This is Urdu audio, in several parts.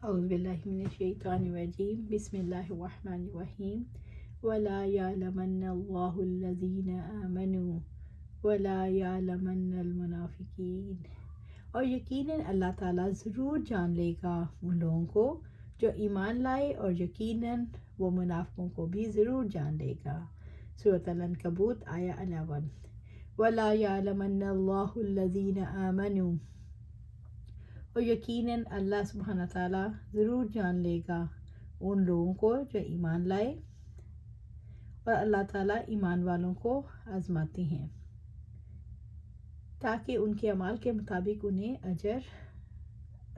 اعوذ باللہ من الشیطان الرجیم بسم اللہ الرحمن الرحیم ولا یعلمن اللہ الذین آمنوا ولا یعلمن المنافقین، اور یقیناً اللہ تعالیٰ ضرور جان لے گا ان لوگوں کو جو ایمان لائے، اور یقیناً وہ منافقوں کو بھی ضرور جان لے گا۔ سورۃ العنکبوت آیہ 11۔ ولا یعلمن اللہ الذین آمنوا، اور یقیناً اللہ سبحانہ تعالیٰ ضرور جان لے گا ان لوگوں کو جو ایمان لائے، اور اللہ تعالیٰ ایمان والوں کو آزماتے ہیں تاکہ ان کے اعمال کے مطابق انہیں اجر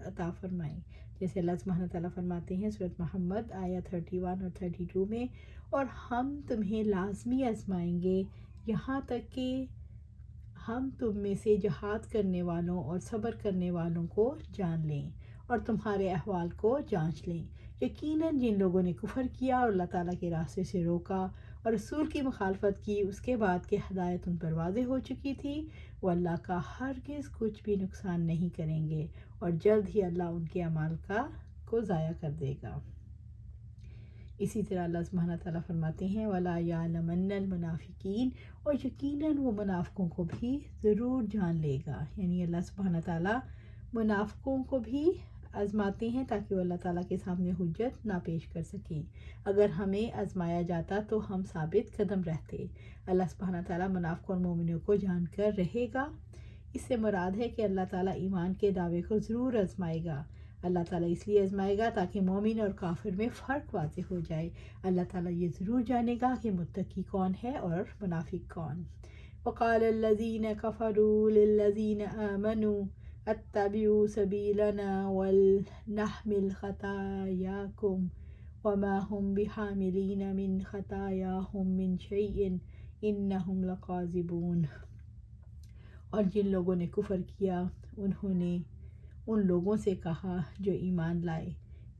عطا فرمائیں، جیسے اللہ سبحانہ تعالیٰ فرماتے ہیں سورۃ محمد آیہ 31 اور 32 میں، اور ہم تمہیں لازمی آزمائیں گے یہاں تک کہ ہم تم میں سے جہاد کرنے والوں اور صبر کرنے والوں کو جان لیں اور تمہارے احوال کو جانچ لیں۔ یقیناً جن لوگوں نے کفر کیا اور اللہ تعالیٰ کے راستے سے روکا اور رسول کی مخالفت کی، اس کے بعد کہ ہدایت ان پر واضح ہو چکی تھی، وہ اللہ کا ہرگز کچھ بھی نقصان نہیں کریں گے، اور جلد ہی اللہ ان کے اعمال کو ضائع کر دے گا۔ اسی طرح اللہ سبحانہ تعالیٰ فرماتے ہیں وَلَا يَعْلَمَنَّ الْمُنَافِقِينَ، اور یقیناً وہ منافقوں کو بھی ضرور جان لے گا، یعنی اللہ سبحانہ تعالیٰ منافقوں کو بھی آزماتے ہیں تاکہ وہ اللہ تعالیٰ کے سامنے حجت نہ پیش کر سکیں۔ اگر ہمیں آزمایا جاتا تو ہم ثابت قدم رہتے۔ اللہ سبحانہ تعالیٰ منافقوں اور مومنوں کو جان کر رہے گا۔ اس سے مراد ہے کہ اللہ تعالیٰ ایمان کے دعوے کو ضرور آزمائے گا۔ اللہ تعالیٰ اس لیے آزمائے گا تاکہ مومن اور کافر میں فرق واضح ہو جائے۔ اللہ تعالیٰ یہ ضرور جانے گا کہ متقی کون ہے اور منافق کون۔ وَقَالَ الَّذِينَ كَفَرُوا لِلَّذِينَ آمَنُوا اتَّبِعُوا سَبِيلَنَا وَلْنَحْمِلْ خَطَايَاكُمْ وَمَا هُمْ بِحَامِلِينَ مِنْ خَطَايَاهُمْ مِنْ شَيْءٍ إِنَّهُمْ لَكَاذِبُونَ، اور جن لوگوں نے کفر کیا انہوں نے ان لوگوں سے کہا جو ایمان لائے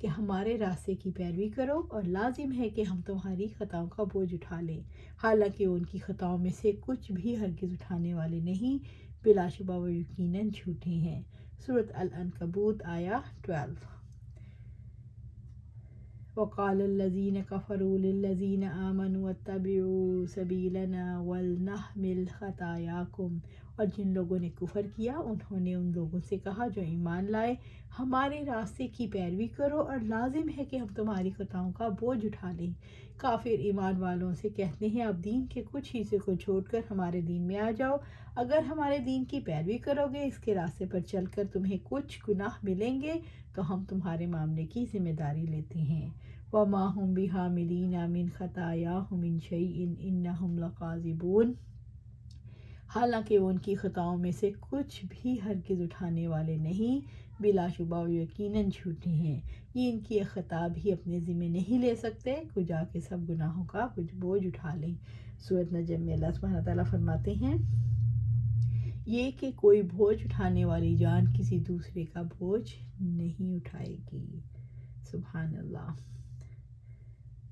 کہ ہمارے راستے کی پیروی کرو، اور لازم ہے کہ ہم تمہاری خطاؤں کا بوجھ اٹھا لیں، حالانکہ ان کی خطاؤں میں سے کچھ بھی ہرگز اٹھانے والے نہیں، بلا شبہ وہ یقیناً جھوٹے ہیں۔ سورۃ العنکبوت آیہ 12۔ وَقَالَ الَّذِينَ كَفَرُوا لِلَّذِينَ آمَنُوا اتَّبِعُوا سَبِيلَنَا وَلْنَحْمِلْ خَطَايَاكُمْ، اور جن لوگوں نے کفر کیا انہوں نے ان لوگوں سے کہا جو ایمان لائے ہمارے راستے کی پیروی کرو، اور لازم ہے کہ ہم تمہاری خطاؤں کا بوجھ اٹھا لیں۔ کافر ایمان والوں سے کہتے ہیں اب دین کے کچھ حصے کو چھوڑ کر ہمارے دین میں آ جاؤ، اگر ہمارے دین کی پیروی کرو گے، اس کے راستے پر چل کر تمہیں کچھ گناہ ملیں گے تو ہم تمہارے معاملے کی ذمہ داری لیتے ہیں۔ وَمَا هُمْ بِحَامِلِينَ مِنْ خَطَايَاهُمْ مِنْ شَيْءٍ إِنَّهُمْ لَكَاذِبُونَ، حالانکہ وہ ان کی خطاؤں میں سے کچھ بھی ہرگز اٹھانے والے نہیں، بلا شبہ وہ یقیناً جھوٹے ہیں۔ یہ ان کی ایک خطا بھی اپنے ذمہ نہیں لے سکتے، کو جا کے سب گناہوں کا بوجھ اٹھا لیں۔ سورۃ نجم میں اللہ سبحانہ تعالیٰ فرماتے ہیں یہ کہ کوئی بوجھ اٹھانے والی جان کسی دوسرے کا بوجھ نہیں اٹھائے گی۔ سبحان اللہ۔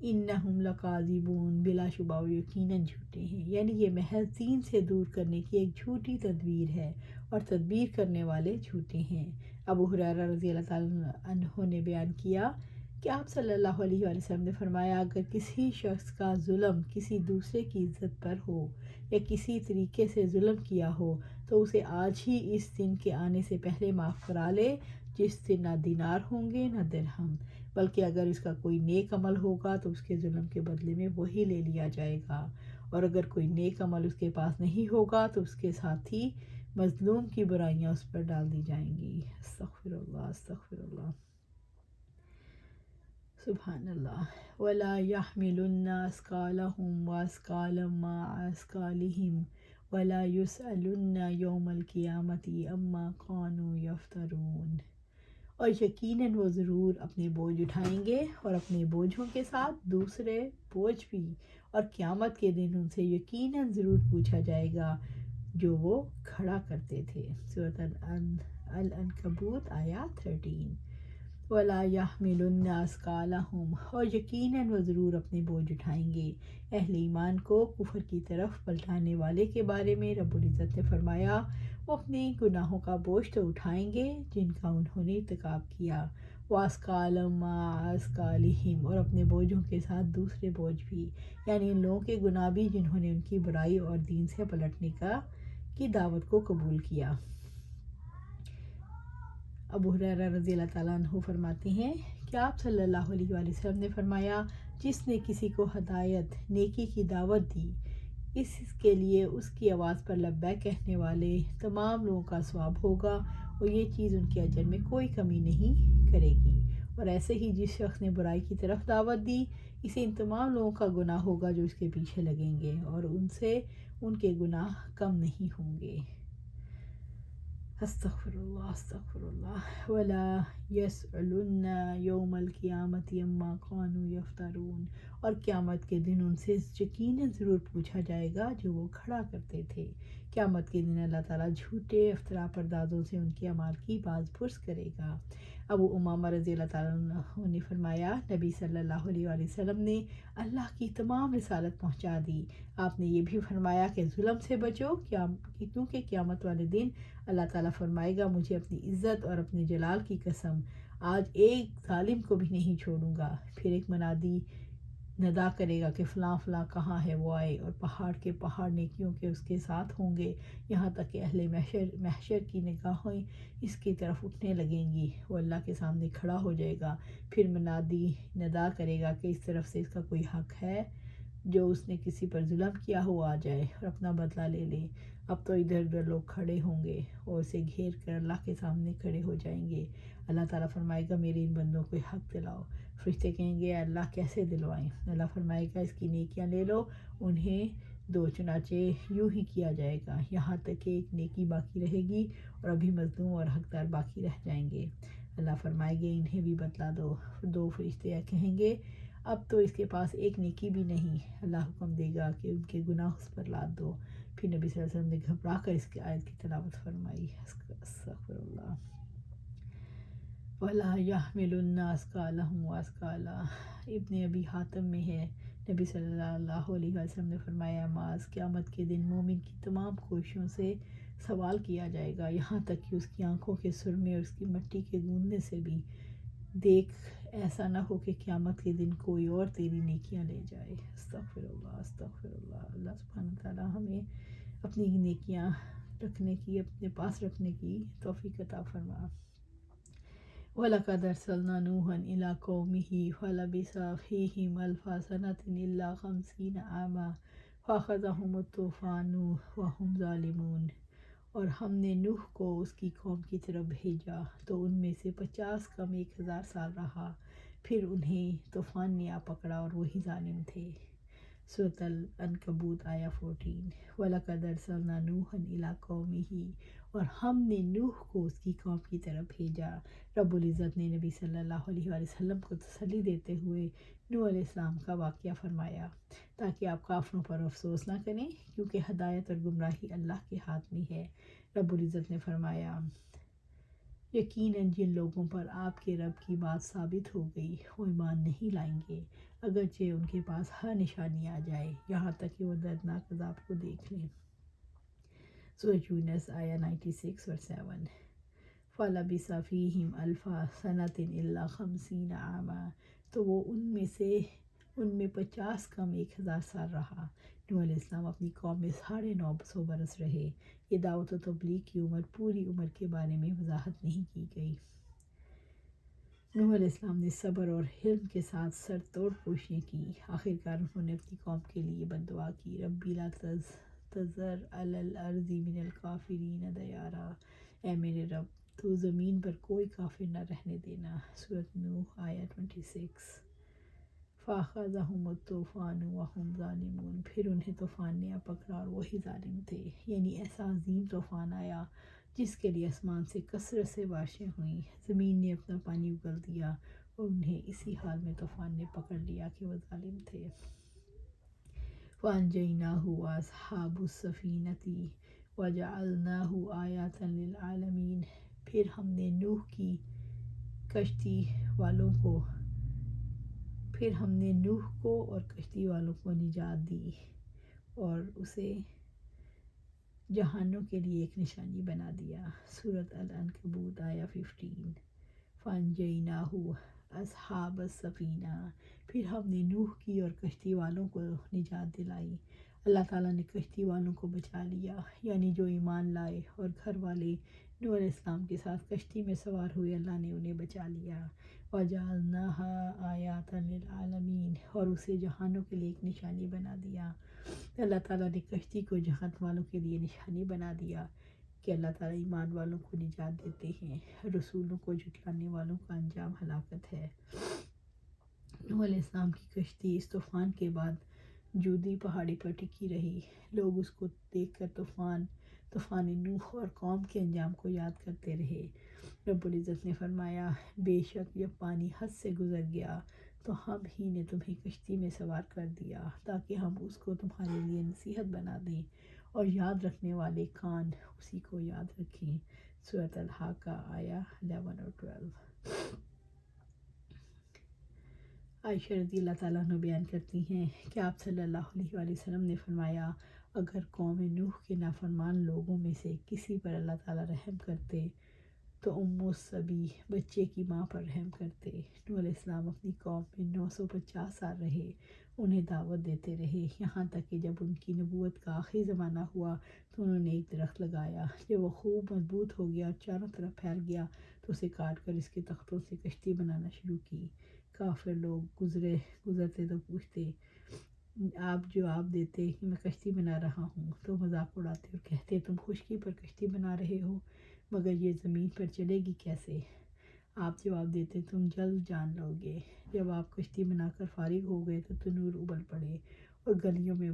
انہم لکاذبون، بلا شبہ وہ یقیناً جھوٹے ہیں، یعنی یہ محض دین سے دور کرنے کی ایک جھوٹی تدبیر ہے، اور تدبیر کرنے والے جھوٹے ہیں۔ ابو ہریرہ رضی اللہ تعالیٰ عنہ نے بیان کیا کہ آپ صلی اللہ علیہ وآلہ وسلم نے فرمایا اگر کسی شخص کا ظلم کسی دوسرے کی عزت پر ہو یا کسی طریقے سے ظلم کیا ہو تو اسے آج ہی اس دن کے آنے سے پہلے معاف کرا لے جس دن نہ دینار ہوں گے نہ درہم، بلکہ اگر اس کا کوئی نیک عمل ہوگا تو اس کے ظلم کے بدلے میں وہی لے لیا جائے گا، اور اگر کوئی نیک عمل اس کے پاس نہیں ہوگا تو اس کے ساتھ ہی مظلوم کی برائیاں اس پر ڈال دی جائیں گی۔ استغفر اللہ استغفر اللہ۔ سبحان اللہ۔ وَلَا يَحْمِلُنَّ أَثْقَالَهُمْ وَأَثْقَالًا مَعَ أَثْقَالِهِمْ وَلَا يُسْأَلُنَّ يَوْمَ الْقِيَامَةِ عَمَّا كَانُوا يَفْتَرُونَ، اور یقیناً وہ ضرور اپنے بوجھ اٹھائیں گے اور اپنے بوجھوں کے ساتھ دوسرے بوجھ بھی، اور قیامت کے دن ان سے یقیناً ضرور پوچھا جائے گا جو وہ کھڑا کرتے تھے۔ سورۃ العنکبوت آیہ 13۔ وَلَا يَحْمِلُنَّ أَثْقَالَهُمْ، اور یقیناً وہ ضرور اپنے بوجھ اٹھائیں گے۔ اہل ایمان کو کفر کی طرف پلٹانے والے کے بارے میں رب العزت نے فرمایا وہ اپنے گناہوں کا بوجھ تو اٹھائیں گے جن کا انہوں نے ارتکاب کیا، واسکالم اسکالہم، اور اپنے بوجھوں کے ساتھ دوسرے بوجھ بھی، یعنی ان لوگوں کے گناہ بھی جنہوں نے ان کی برائی اور دین سے پلٹنے کی دعوت کو قبول کیا۔ ابو ہریرہ رضی اللہ تعالیٰ عنہ فرماتے ہیں کہ آپ صلی اللہ علیہ وآلہ وسلم نے فرمایا، جس نے کسی کو ہدایت نیکی کی دعوت دی، اس کے لیے اس کی آواز پر لبیک کہنے والے تمام لوگوں کا ثواب ہوگا، اور یہ چیز ان کے اجر میں کوئی کمی نہیں کرے گی۔ اور ایسے ہی جس شخص نے برائی کی طرف دعوت دی، اسے ان تمام لوگوں کا گناہ ہوگا جو اس کے پیچھے لگیں گے، اور ان سے ان کے گناہ کم نہیں ہوں گے۔ استغفر اللہ استغفر اللہ۔ ولا یسألن یوم القیامت عما کانوا یفترون، اور قیامت کے دن ان سے یقیناً ضرور پوچھا جائے گا جو وہ کھڑا کرتے تھے۔ قیامت کے دن اللہ تعالیٰ جھوٹے افترا پردازوں سے ان کے اعمال کی باز پرس کرے گا۔ ابو امامہ رضی اللہ تعالیٰ عنہ نے فرمایا، نبی صلی اللہ علیہ وآلہ وسلم نے اللہ کی تمام رسالت پہنچا دی۔ آپ نے یہ بھی فرمایا کہ ظلم سے بچو، کیونکہ قیامت والے دن اللہ تعالیٰ فرمائے گا، مجھے اپنی عزت اور اپنے جلال کی قسم، آج ایک ظالم کو بھی نہیں چھوڑوں گا۔ پھر ایک منادی ندا کرے گا کہ فلاں فلاں کہاں ہے، وہ آئے، اور پہاڑ کے پہاڑ نیکیوں کے اس کے ساتھ ہوں گے، یہاں تک کہ اہل محشر کی نگاہیں اس کی طرف اٹھنے لگیں گی۔ وہ اللہ کے سامنے کھڑا ہو جائے گا، پھر منادی ندا کرے گا کہ اس طرف سے اس کا کوئی حق ہے، جو اس نے کسی پر ظلم کیا ہو آ جائے اور اپنا بدلہ لے لے۔ اب تو ادھر ادھر لوگ کھڑے ہوں گے اور اسے گھیر کر اللہ کے سامنے کھڑے ہو جائیں گے۔ اللہ تعالیٰ فرمائے گا، میرے ان بندوں کو حق دلاؤ۔ فرشتے کہیں گے، اللہ کیسے دلوائیں؟ اللہ فرمائے گا، اس کی نیکیاں لے لو، انہیں دو، چنانچہ یوں ہی کیا جائے گا یہاں تک کہ ایک نیکی باقی رہے گی اور ابھی مظلوم اور حقدار باقی رہ جائیں گے۔ اللہ فرمائے گے، انہیں بھی بتلا دو۔ دو فرشتے کہیں گے، اب تو اس کے پاس ایک نیکی بھی نہیں۔ اللہ حکم دے گا کہ ان کے گناہ اس پر لاد دو۔ پھر نبی صلی اللہ علیہ وسلم نے گھبرا کر اس کی آیت کی تلاوت فرمائی، استغفر اللہ۔ وَلَا يَحْمِلُنَّ أَثْقَالَهُمْ وَأَثْقَالًا۔ ابن ابی حاتم میں ہے، نبی صلی اللہ علیہ وسلم نے فرمایا، معاذ قیامت کے دن مومن کی تمام کوششوں سے سوال کیا جائے گا، یہاں تک کہ اس کی آنکھوں کے سرمے اور اس کی مٹی کے گوندنے سے بھی۔ دیکھ ایسا نہ ہو کہ قیامت کے دن کوئی اور تیری نیکیاں لے جائے۔ استغفر اللہ استغفر اللہ۔ اللہ سبحانہ تعالیٰ ہمیں اپنی نیکیاں رکھنے کی، اپنے پاس رکھنے کی توفیق عطا فرما۔ وَلَقَدْ أَرْسَلْنَا نُوحًا إِلَىٰ قَوْمِهِ فَلَبِثَ فِيهِمْ أَلْفَ سَنَةٍ إِلَّا 50 عَامًا فَأَخَذَهُمُ الطُّوفَانُ وَهُمْ ظَالِمُونَ۔ اور ہم نے نوح کو اس کی قوم کی طرف بھیجا تو ان میں سے 50 کم 1000 سال رہا، پھر انہیں طوفان نے آ پکڑا اور وہی ظالم تھے۔ سورۃ العنکبوت آیہ 14۔ وَلَقَدْ أَرْسَلْنَا نُوحًا إِلَىٰ قَوْمِهِ، اور ہم نے نوح کو اس کی قوم کی طرف بھیجا۔ رب العزت نے نبی صلی اللہ علیہ وآلہ وسلم کو تسلی دیتے ہوئے نوح علیہ السلام کا واقعہ فرمایا تاکہ آپ کافروں پر افسوس نہ کریں، کیونکہ ہدایت اور گمراہی اللہ کے ہاتھ میں ہے۔ رب العزت نے فرمایا، یقیناً جن لوگوں پر آپ کے رب کی بات ثابت ہو گئی وہ ایمان نہیں لائیں گے، اگرچہ ان کے پاس ہر نشانی آ جائے، یہاں تک کہ وہ دردناک عذاب کو دیکھ لیں۔ سورۃ یونس آیہ 96 اور 7۔ فَلَبِثَ فِيهِمْ أَلْفَ سَنَةٍ إِلَّا 50 عَامًا، تو وہ ان میں 50 کم 1000 سال رہا۔ نوح علیہ السلام اپنی قوم میں 950 برس رہے۔ یہ دعوت و تبلیغ کی عمر پوری عمر کے بارے میں وضاحت نہیں کی گئی۔ نوح علیہ السلام نے صبر اور حلم کے ساتھ سر توڑ کوششیں کی، آخرکار انہوں نے اپنی قوم کے لیے بددعا کی، ربی لا تذر علی الارض من الکافرین دیارا، اے میرے رب تو زمین پر کوئی کافر نہ رہنے دینا۔ سورۃ نوح آیہ 26۔ فَأَخَذَهُمُ الطُّوفَانُ وَهُمْ ظَالِمُونَ، پھر انہیں طوفان نے آ پکڑا اور وہی ظالم تھے، یعنی ایسا عظیم طوفان آیا جس کے لیے آسمان سے کثرت سے بارشیں ہوئیں، زمین نے اپنا پانی اگل دیا اور انہیں اسی حال میں طوفان نے پکڑ لیا کہ وہ ظالم تھے۔ وَأَنجَيْنَاهُ وَأَصْحَابَ السَّفِينَةِ وَجَعَلْنَاهُ آیَةً لِلْعَالَمِينَ، پھر ہم نے نوح کو اور کشتی والوں کو نجات دی اور اسے جہانوں کے لیے ایک نشانی بنا دیا۔ سورۃ العنکبوت آیہ 15۔ فانجیناہو اصحاب السفینہ، پھر ہم نے نوح کی اور کشتی والوں کو نجات دلائی۔ اللہ تعالیٰ نے کشتی والوں کو بچا لیا، یعنی جو ایمان لائے اور گھر والے نوح علیہ السلام کے ساتھ کشتی میں سوار ہوئے، اللہ نے انہیں بچا لیا۔ وَجَعَلْنَاهَا آیَاتًا لِلْعَالَمِينَ، اور اسے جہانوں کے لیے ایک نشانی بنا دیا۔ اللہ تعالیٰ نے کشتی کو جہان والوں کے لیے نشانی بنا دیا کہ اللہ تعالیٰ ایمان والوں کو نجات دیتے ہیں، رسولوں کو جھٹلانے والوں کا انجام ہلاکت ہے۔ نوح علیہ السلام کی کشتی اس طوفان کے بعد جودی پہاڑی پر ٹکی رہی۔ لوگ اس کو دیکھ کر طوفان نوح اور قوم کے انجام کو یاد کرتے رہے۔ رب العزت نے فرمایا، بے شک جب پانی حد سے گزر گیا تو ہم ہی نے تمہیں کشتی میں سوار کر دیا تاکہ ہم اس کو تمہارے لیے نصیحت بنا دیں اور یاد رکھنے والے کان اسی کو یاد رکھیں۔ سورۃ الحاقہ آیا 11 اور 12۔ عائشہ رضی اللہ تعالیٰ عنہ بیان کرتی ہیں کہ آپ صلی اللہ علیہ وآلہ وسلم نے فرمایا، اگر قوم نوح کے نافرمان لوگوں میں سے کسی پر اللہ تعالیٰ رحم کرتے تو الصبی، بچے کی ماں پر رحم کرتے۔ نوح علیہ السلام اپنی قوم میں 950 سال رہے، انہیں دعوت دیتے رہے، یہاں تک کہ جب ان کی نبوت کا آخری زمانہ ہوا تو انہوں نے ایک درخت لگایا۔ جب وہ خوب مضبوط ہو گیا اور چاروں طرف پھیل گیا تو اسے کاٹ کر اس کے تختوں سے کشتی بنانا شروع کی۔ کافر لوگ گزرتے تو پوچھتے، آپ جواب دیتے کہ میں کشتی بنا رہا ہوں، تو مذاق اڑاتے اور کہتے تم خشکی پر کشتی بنا رہے ہو، مگر یہ زمین پر چلے گی کیسے؟ آپ جواب دیتے تم جلد جان لو گے۔ جب آپ کشتی بنا کر فارغ ہو گئے تو تنور ابل پڑے اور گلیوں میں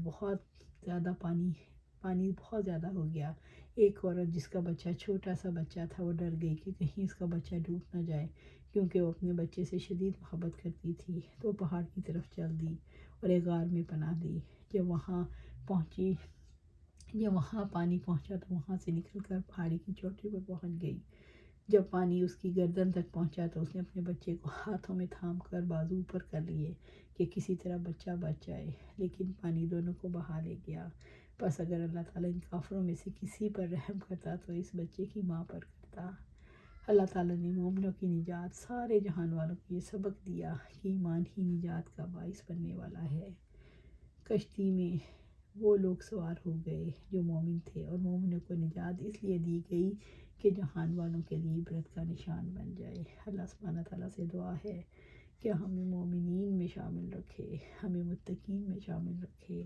پانی بہت زیادہ ہو گیا۔ ایک عورت جس کا بچہ چھوٹا سا بچہ تھا، وہ ڈر گئی کہ کہیں اس کا بچہ ڈوب نہ جائے، کیونکہ وہ اپنے بچے سے شدید محبت کرتی تھی، تو وہ پہاڑ کی طرف چل دی اور ایک غار میں پناہ لی۔ جب وہاں پانی پہنچا تو وہاں سے نکل کر پہاڑی کی چوٹی پر پہنچ گئی۔ جب پانی اس کی گردن تک پہنچا تو اس نے اپنے بچے کو ہاتھوں میں تھام کر بازو اوپر کر لیے کہ کسی طرح بچہ بچ جائے، لیکن پانی دونوں کو بہا لے گیا۔ بس اگر اللہ تعالیٰ ان کافروں میں سے کسی پر رحم کرتا تو اس بچے کی ماں پر کرتا۔ اللہ تعالیٰ نے مومنوں کی نجات، سارے جہان والوں کو یہ سبق دیا کہ ایمان ہی نجات کا باعث بننے والا ہے۔ کشتی میں وہ لوگ سوار ہو گئے جو مومن تھے، اور مومنوں کو نجات اس لیے دی گئی کہ جہان والوں کے لیے عبرت کا نشان بن جائے۔ اللہ سبحانہ تعالیٰ سے دعا ہے کہ ہمیں مومنین میں شامل رکھے، ہمیں متقین میں شامل رکھے،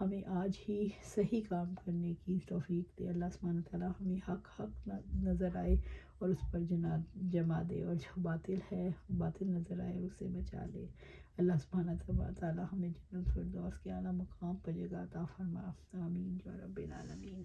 ہمیں آج ہی صحیح کام کرنے کی توفیق دے۔ اللہ سبحانہ تعالیٰ ہمیں حق نظر آئے اور اس پر جما دے، اور جو باطل ہے باطل نظر آئے اور اسے بچا لے۔ اللہ سبحانہ تعالیٰ ہمیں جنت الفردوس کے اعلیٰ مقام پر جگہ عطا فرما، آمین یا رب العالمین۔